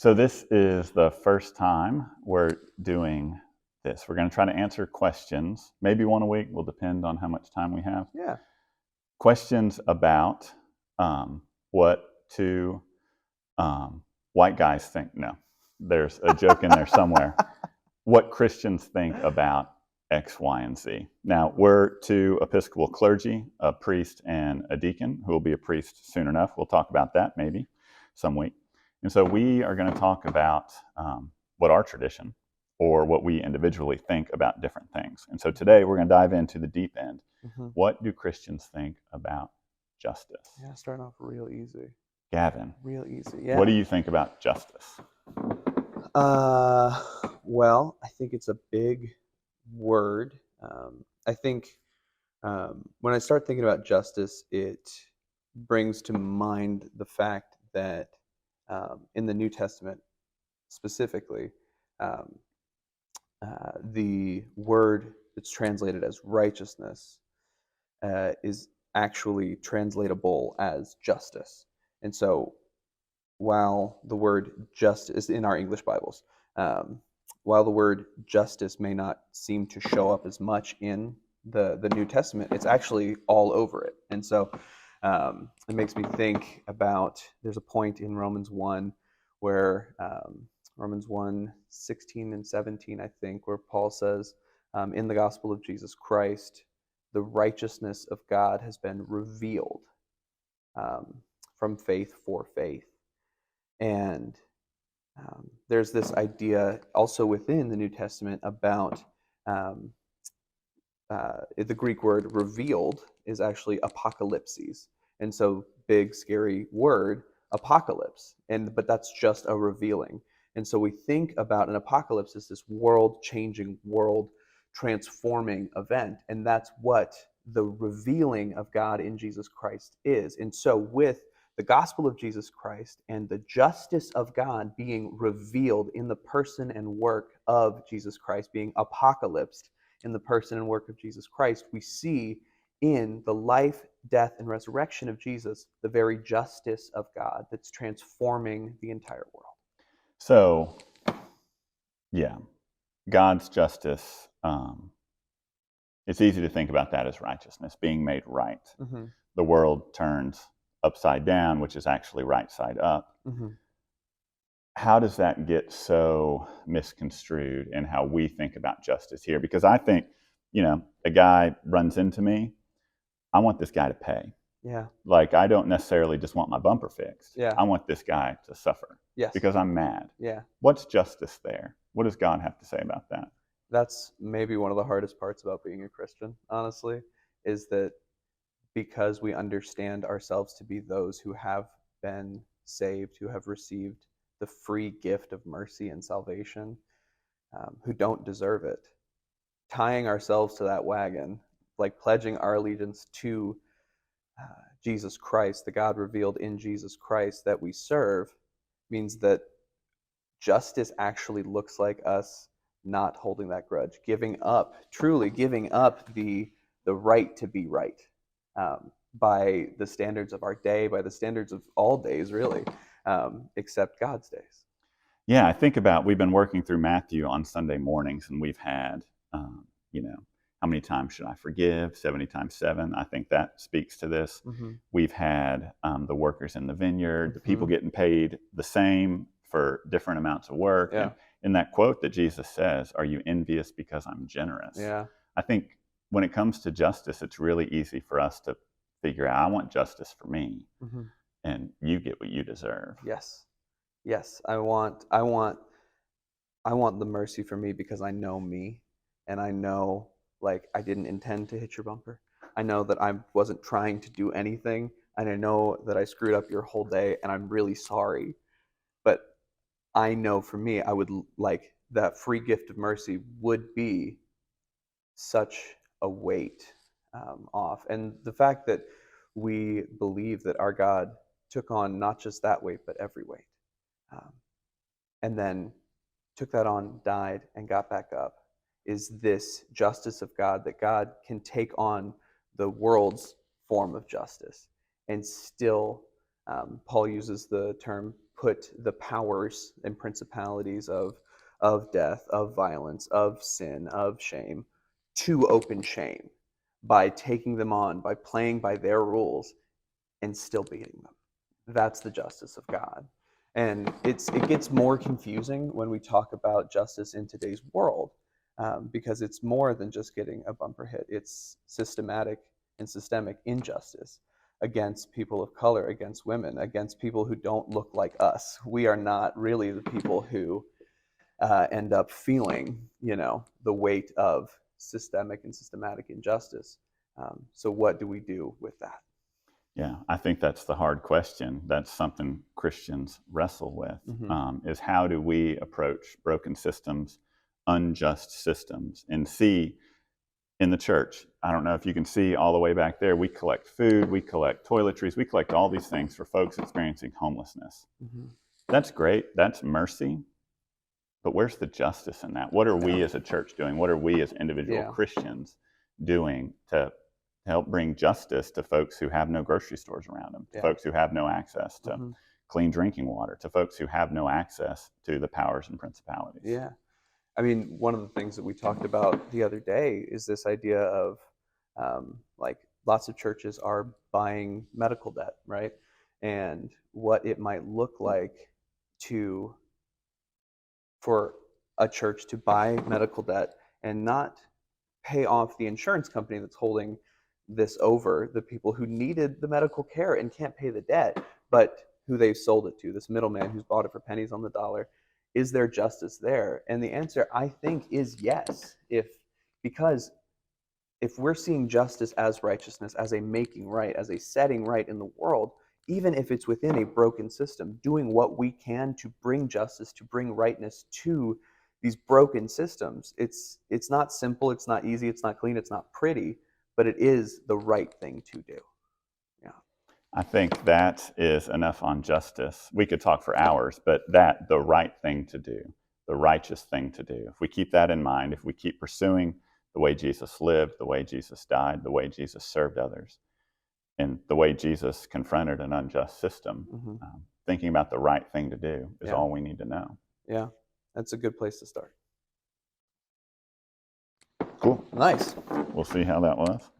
So this is the first time we're doing this. We're going to try to answer questions, maybe one a week, will depend on how much time we have. Yeah. Questions about what two white guys think. No, there's a joke in there somewhere. What Christians think about X, Y, and Z. Now, we're two Episcopal clergy, a priest and a deacon, who will be a priest soon enough. We'll talk about that maybe some week. And so we are going to talk about what our tradition or what we individually think about different things. And so today we're going to dive into the deep end. Mm-hmm. What do Christians think about justice? Yeah, starting off real easy. Gavin. Real easy, yeah. What do you think about justice? Well, I think it's a big word. I think when I start thinking about justice, it brings to mind the fact that in the New Testament specifically, the word that's translated as righteousness is actually translatable as justice. And so while the word justice in our English Bibles, while the word justice may not seem to show up as much in the New Testament, it's actually all over it. And so it makes me think about, there's a point in Romans 1 where Romans 1, 16 and 17, I think, where Paul says, in the gospel of Jesus Christ, the righteousness of God has been revealed from faith for faith. And there's this idea also within the New Testament about the Greek word revealed is actually apocalypses. And so big, scary word, apocalypse. But that's just a revealing. And so we think about an apocalypse as this world-changing, world-transforming event. And that's what the revealing of God in Jesus Christ is. And so with the gospel of Jesus Christ and the justice of God being revealed in the person and work of Jesus Christ, being apocalypsed in the person and work of Jesus Christ, we see in the life, death, and resurrection of Jesus the very justice of God that's transforming the entire world. So, yeah, God's justice, it's easy to think about that as righteousness, being made right. Mm-hmm. The world turns upside down, which is actually right side up. Mm-hmm. How does that get so misconstrued in how we think about justice here? Because I think, a guy runs into me, I want this guy to pay. Yeah. Like, I don't necessarily just want my bumper fixed. Yeah. I want this guy to suffer. Yes. Because I'm mad. Yeah. What's justice there? What does God have to say about that? That's maybe one of the hardest parts about being a Christian, honestly, is that because we understand ourselves to be those who have been saved, who have received the free gift of mercy and salvation, who don't deserve it, tying ourselves to that wagon, like pledging our allegiance to Jesus Christ, the God revealed in Jesus Christ that we serve, means that justice actually looks like us not holding that grudge, truly giving up the right to be right, by the standards of our day, by the standards of all days, really, except God's days. Yeah, I think about, we've been working through Matthew on Sunday mornings, and we've had, how many times should I forgive? 70 times 7. I think that speaks to this. Mm-hmm. We've had the workers in the vineyard, Mm-hmm. the people getting paid the same for different amounts of work. Yeah. And in that quote that Jesus says, "Are you envious because I'm generous?" Yeah. I think when it comes to justice, it's really easy for us to figure out, I want justice for me, Mm-hmm. and you get what you deserve. Yes. I want the mercy for me because I know me, and I know, like, I didn't intend to hit your bumper. I know that I wasn't trying to do anything, and I know that I screwed up your whole day, and I'm really sorry. But I know for me, I would like that free gift of mercy would be such a weight off. And the fact that we believe that our God took on not just that weight, but every weight. And then took that on, died, and got back up, is this justice of God, that God can take on the world's form of justice and still, Paul uses the term put the powers and principalities of death, of violence, of sin, of shame to open shame by taking them on, by playing by their rules and still beating them. That's the justice of God. And it gets more confusing when we talk about justice in today's world, because it's more than just getting a bumper hit. It's systematic and systemic injustice against people of color, against women, against people who don't look like us. We are not really the people who end up feeling, the weight of systemic and systematic injustice. So what do we do with that? Yeah, I think that's the hard question. That's something Christians wrestle with, is how do we approach broken systems, unjust systems, and see in the church, I don't know if you can see all the way back there, we collect food, we collect toiletries, we collect all these things for folks experiencing homelessness. That's great. That's mercy. But where's the justice in that? What are we as a church doing? What are we as individual Christians doing to help bring justice to folks who have no grocery stores around them, to folks who have no access to clean drinking water, to folks who have no access to the powers and principalities? Yeah. I mean, one of the things that we talked about the other day is this idea of like lots of churches are buying medical debt, right? And what it might look like for a church to buy medical debt and not pay off the insurance company that's holding this over the people who needed the medical care and can't pay the debt, but who they've sold it to, this middleman who's bought it for pennies on the dollar. Is there justice there? And the answer, I think, is yes. Because if we're seeing justice as righteousness, as a making right, as a setting right in the world, even if it's within a broken system, doing what we can to bring justice, to bring rightness to these broken systems, it's not simple, it's not easy, it's not clean, it's not pretty, but it is the right thing to do. Yeah. I think that is enough on justice. We could talk for hours, but the right thing to do, the righteous thing to do, if we keep that in mind, if we keep pursuing the way Jesus lived, the way Jesus died, the way Jesus served others, and the way Jesus confronted an unjust system, thinking about the right thing to do is all we need to know. Yeah, that's a good place to start. Cool. Nice. We'll see how that was.